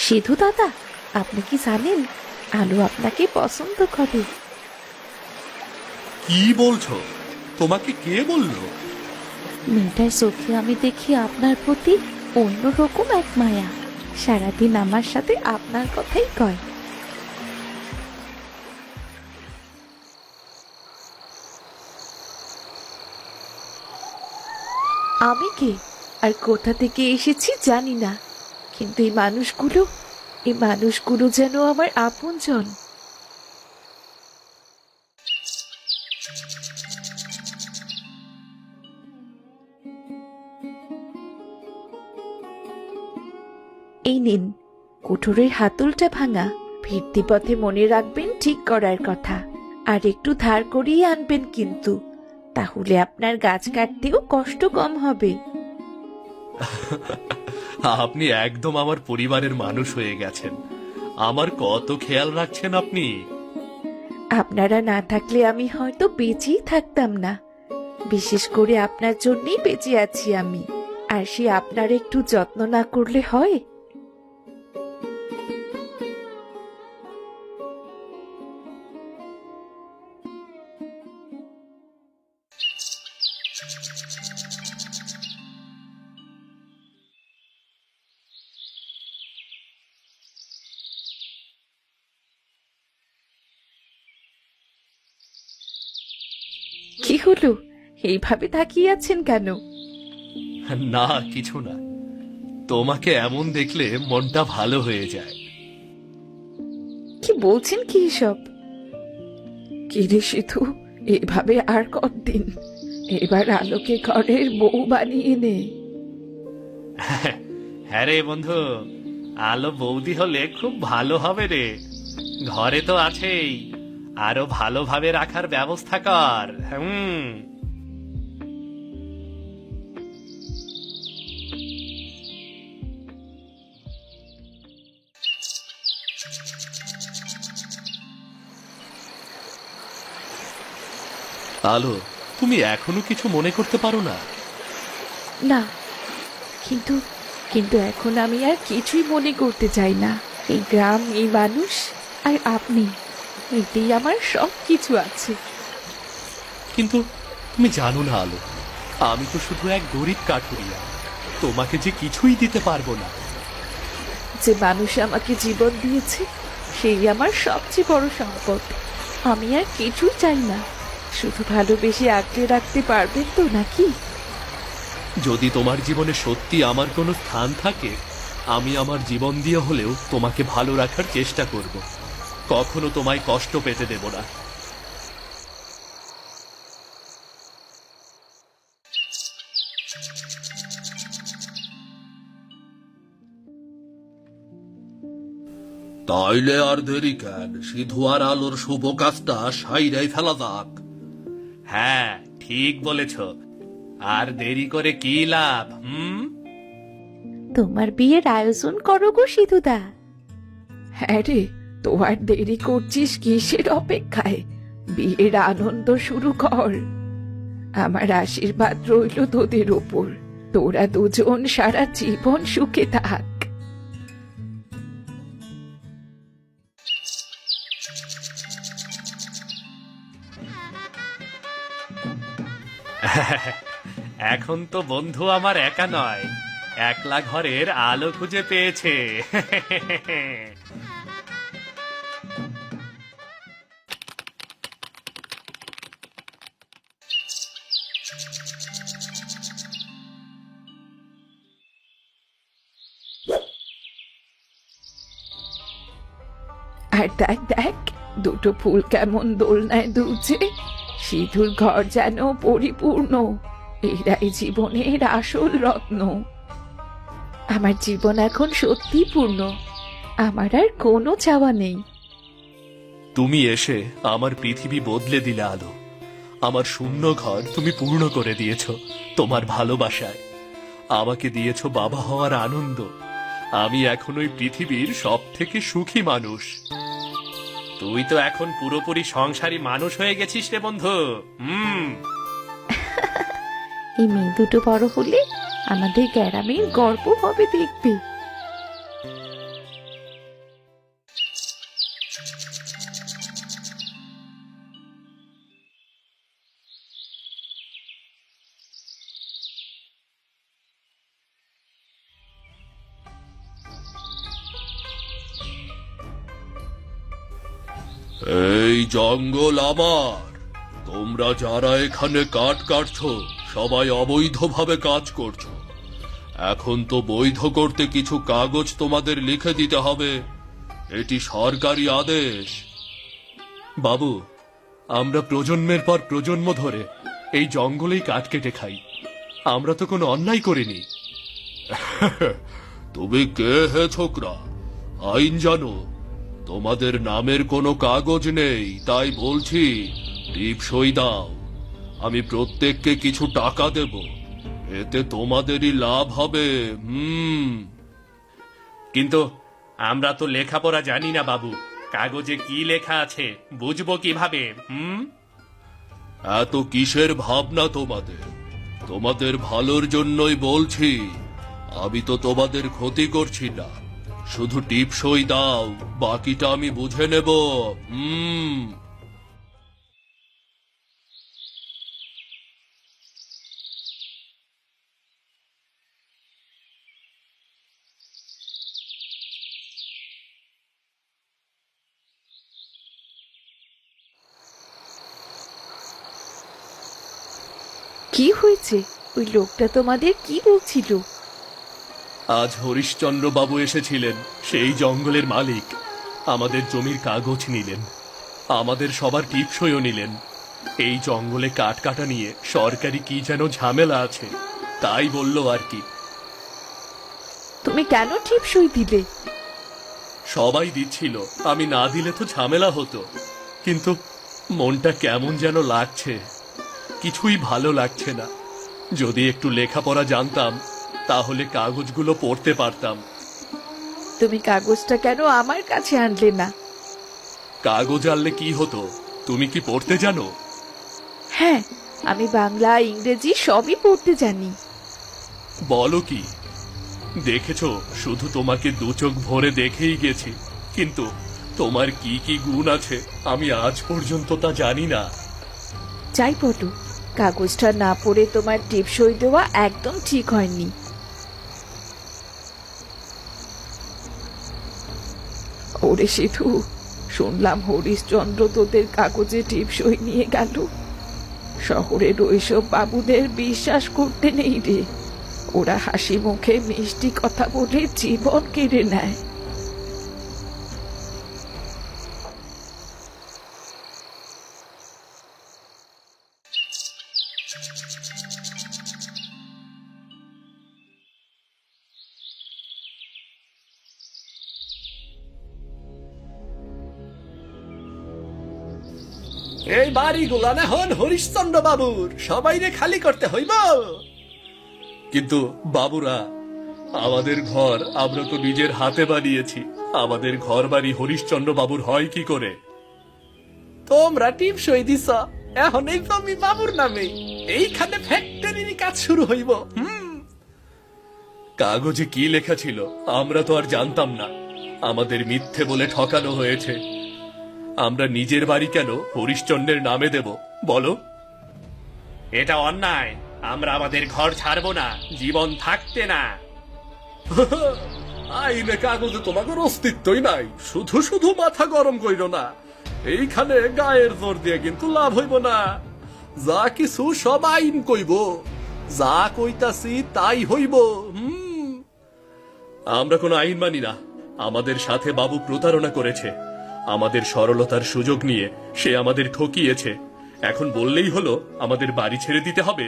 সিধু দাদা, আপনি কি জানেন আলো আপনাকে পছন্দ করে? কি বলছো? তোমাকে কে বললো? মেয়েটার চোখে আমি দেখি আপনার প্রতি অন্যরকম এক মায়া। সারাদিন আমার সাথে আপনার কথাই কয়। আমি কে আর কোথা থেকে এসেছি জানি না, কিন্তু এই মানুষগুলো যেন আমার আপনজন। এই নিন, কুঠোরের হাতলটা ভাঙা। ফিরতি পথে মনে রাখবেন ঠিক করার কথা, আর একটু ধার করিয়ে আনবেন কিন্তু, তাহলে আপনার গাছ কাটতেও কষ্ট কম হবে। আপনি একদম আমার পরিবারের মানুষ হয়ে গেছেন। আমার কত খেয়াল রাখছেন আপনি। আপনারা না থাকলে আমি হয়তো বেঁচেই থাকতাম না। বিশেষ করে আপনার জন্যই বেঁচে আছি আমি। আর সে আপনার একটু যত্ন না করলে হয়? কি হলো, এইভাবে তাকিয়ে আছেন কেন? না, কিছু না। তোমাকে এমন দেখলে মনটা ভালো হয়ে যায়। কি বলছেন কি এসব? কি রে সিধু, এভাবে আর কতদিন? এবার আলোকে ঘরের বউ বানিয়ে নে। হ্যাঁ রে বন্ধু, আলো বৌদি হলে খুব ভালো হবে রে। ঘরে তো আছেই, আরো ভালোভাবে রাখার ব্যবস্থা কর। আলো, তুমি এখনো কিছু মনে করতে পারো না? না, কিন্তু কিন্তু এখন আমি আর কিছুই মনে করতে চাই না। এই গ্রাম, এই মানুষ, আর আপনি, এতেই আমার সব কিছু আছে। কিন্তু তুমি জানো না আলো, আমি তো শুধু এক গরিব কাঠুরিয়া। তোমাকে যে কিছুই দিতে পারবো না। যে মানুষ আমাকে জীবন দিয়েছে, সেই আমার সবচেয়ে বড় সম্পদ। আমি আর কিছুই চাই না, শুধু ভালোবেসে আগলে রাখতে পারবেন তো নাকি? যদি তোমার জীবনে সত্যি আমার কোনো স্থান থাকে, আমি আমার জীবন দিয়ে হলেও তোমাকে ভালো রাখার চেষ্টা করব। কখনো তোমায় কষ্ট পেতে দেব না। তাইলে আর দেরি কেন? সিধু আর আলোর শুভ কাজটা সাইরাই ফেলা যাক। হ্যাঁ, ঠিক বলেছ। আর দেরি করে কি লাভ? তোমার বিয়ের আয়োজন করো গো সিধুদা। হ্যাঁ রে, তো আর দেরি করছিস কিসের অপেক্ষায়? বিয়ের আনন্দ শুরু কর। আমার আশীর্বাদ রইল তোদের ওপর। তোরা দুজন সারা জীবন সুখে থাক। এখন তো বন্ধু আমার একা নয়, একলা ঘরের আলো খুঁজে পেয়েছে। আর দেখ দেখ, দুটো ফুল কেমন দোলনায় দুলছে। সিধুর ঘর যেন পরিপূর্ণ। এরাই জীবনের আসল রত্ন। আমার জীবন এখন সত্যি পূর্ণ। আমার আর কোনো চাওয়া নেই। তুমি এসে আমার পৃথিবী বদলে দিলে আলো। আমার শূন্য ঘর তুমি পূর্ণ করে দিয়েছ তোমার ভালোবাসায়। আমাকে দিয়েছ বাবা হওয়ার আনন্দ। আমি এখন ওই পৃথিবীর সব থেকে সুখী মানুষ। তুই তো এখন পুরোপুরি সংসারী মানুষ হয়ে গেছিস রে বন্ধু। এই মেয়ে দুটো বড় হলে আমাদের গ্রামের গর্ব হবে দেখবে। এই জঙ্গল আমার। তোমরা যারা এখানে কাঠ কাটছো সবাই অবৈধভাবে কাজ করছো। এখন তো বৈধ করতে কিছু কাগজ তোমাদের লিখে দিতে হবে। এটি সরকারি আদেশ। বাবু, আমরা প্রজন্মের পর প্রজন্ম ধরে এই জঙ্গলেই কাঠ কেটে খাই। আমরা তো কোনো অন্যায় করিনি। তুমি কে হে ছোকরা? আইন জানো? তোমাদের নামের কোনো কাগজ নেই, তাই বলছি টিপসই দাও। আমি প্রত্যেককে কিছু টাকা দেব, এতে তোমাদেরই লাভ হবে। কিন্তু আমরা তো লেখাপড়া জানি না বাবু, কাগজে কি লেখা আছে বুঝবো কিভাবে? এত কিসের ভাবনা তোমাদের? তোমাদের ভালোর জন্যই বলছি। আমি তো তোমাদের ক্ষতি করছি না। শুধু টিপসই দাও, বাকিটা আমি বুঝে নেব। কি হয়েছে? ওই লোকটা তোমাদের কি বলছিল? আজ হরিশ্চন্দ্র বাবু এসেছিলেন, সেই জঙ্গলের মালিক। আমাদের জমির কাগজ নিলেন, আমাদের সবার টিপসইও নিলেন। এই জঙ্গলে কাঠ কাটা নিয়ে সরকারি কি যেন ঝামেলা আছে, তাই বলল আর কি। তুমি কেন টিপসই দিলে? সবাই দিচ্ছিল, আমি না দিলে তো ঝামেলা হতো। কিন্তু মনটা কেমন যেন লাগছে, কিছুই ভালো লাগছে না। যদি একটু লেখাপড়া জানতাম তাহলে কাগজগুলো পড়তে পারতাম। তুমি কাগজটা কেন আমার কাছে আনলে না? কাগজ আনলে কি হতো? তুমি কি পড়তে জানো? হ্যাঁ, আমি বাংলা ইংরেজি সবই পড়তে জানি। বলো কি? দেখেছো, শুধু তোমাকে দু চোখ ভরে দেখেই গেছি, কিন্তু তোমার কি কি গুণ আছে আমি আজ পর্যন্ত তা জানি না। যাই বলো, কাগজটা না পড়ে তোমার টিপসই দেওয়া একদম ঠিক হয়নি। ওরে সিধু, শুনলাম হরিশ্চন্দ্র তোদের কাগজে টিপসই নিয়ে গেল। শহরের ওইসব বাবুদের বিশ্বাস করতে নেই রে। ওরা হাসি মুখে মিষ্টি কথা বলে জীবন কেড়ে নেয়। এই বাড়িগুলা না হন হরিশ্চন্দ্র বাবুর, সবাইরে খালি করতে হইব। কিন্তু বাবুরা, আমাদের ঘর আমরা তো নিজের হাতে বানিয়েছি। আমাদের ঘর বাড়ি হরিশ্চন্দ্র বাবুর হয় কি করে? তোমরা টিপসই দিছ, এখন এই জমি বাবুর নামে। এইখানে ফ্যাক্টরির কাজ শুরু হইব। কাগজে কি লেখা ছিল আমরা তো আর জানতাম না। আমাদের মিথ্যে বলে ঠকানো হয়েছে। আমরা নিজের বাড়ি কেন হরিশ্চন্দ্রের নামে দেব বলো? এটা অন্যায়। আমরা আমাদের ঘর ছাড়বো না, জীবন থাকতে না। আইনে কাগজে তোমাদের অস্তিত্বই নাই। শুধু শুধু মাথা গরম কইর না। এইখানে গায়ের জোর দিয়ে কিন্তু লাভ হইব না। যা কিছু সব আইন কইব, যা কইতাছি তাই হইব। আমরা কোনো আইন মানি না। আমাদের সাথে বাবু প্রতারণা করেছে। আমাদের সরলতার সুযোগ নিয়ে সে আমাদের ঠকিয়েছে। এখন বললেই হলো আমাদের বাড়ি ছেড়ে দিতে হবে।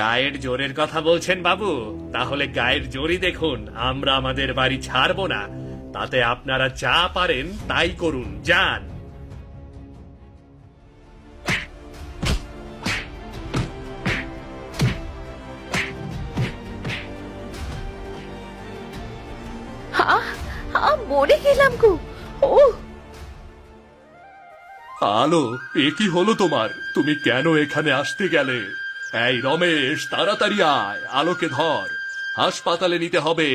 গায়ের জোরের কথা বলছেন বাবু? তাহলে গায়ের জোরই দেখুন। আমরা আমাদের বাড়ি ছাড়বো না। তাতে আপনারা যা পারেন তাই করুন, যান। মরে গেলাম গো। ও আলো, এ কি হলো তোমার? তুমি কেন এখানে আসতে গেলে? এই রমেশ, তাড়াতাড়ি আয়, আলোকে ধর, হাসপাতালে নিতে হবে।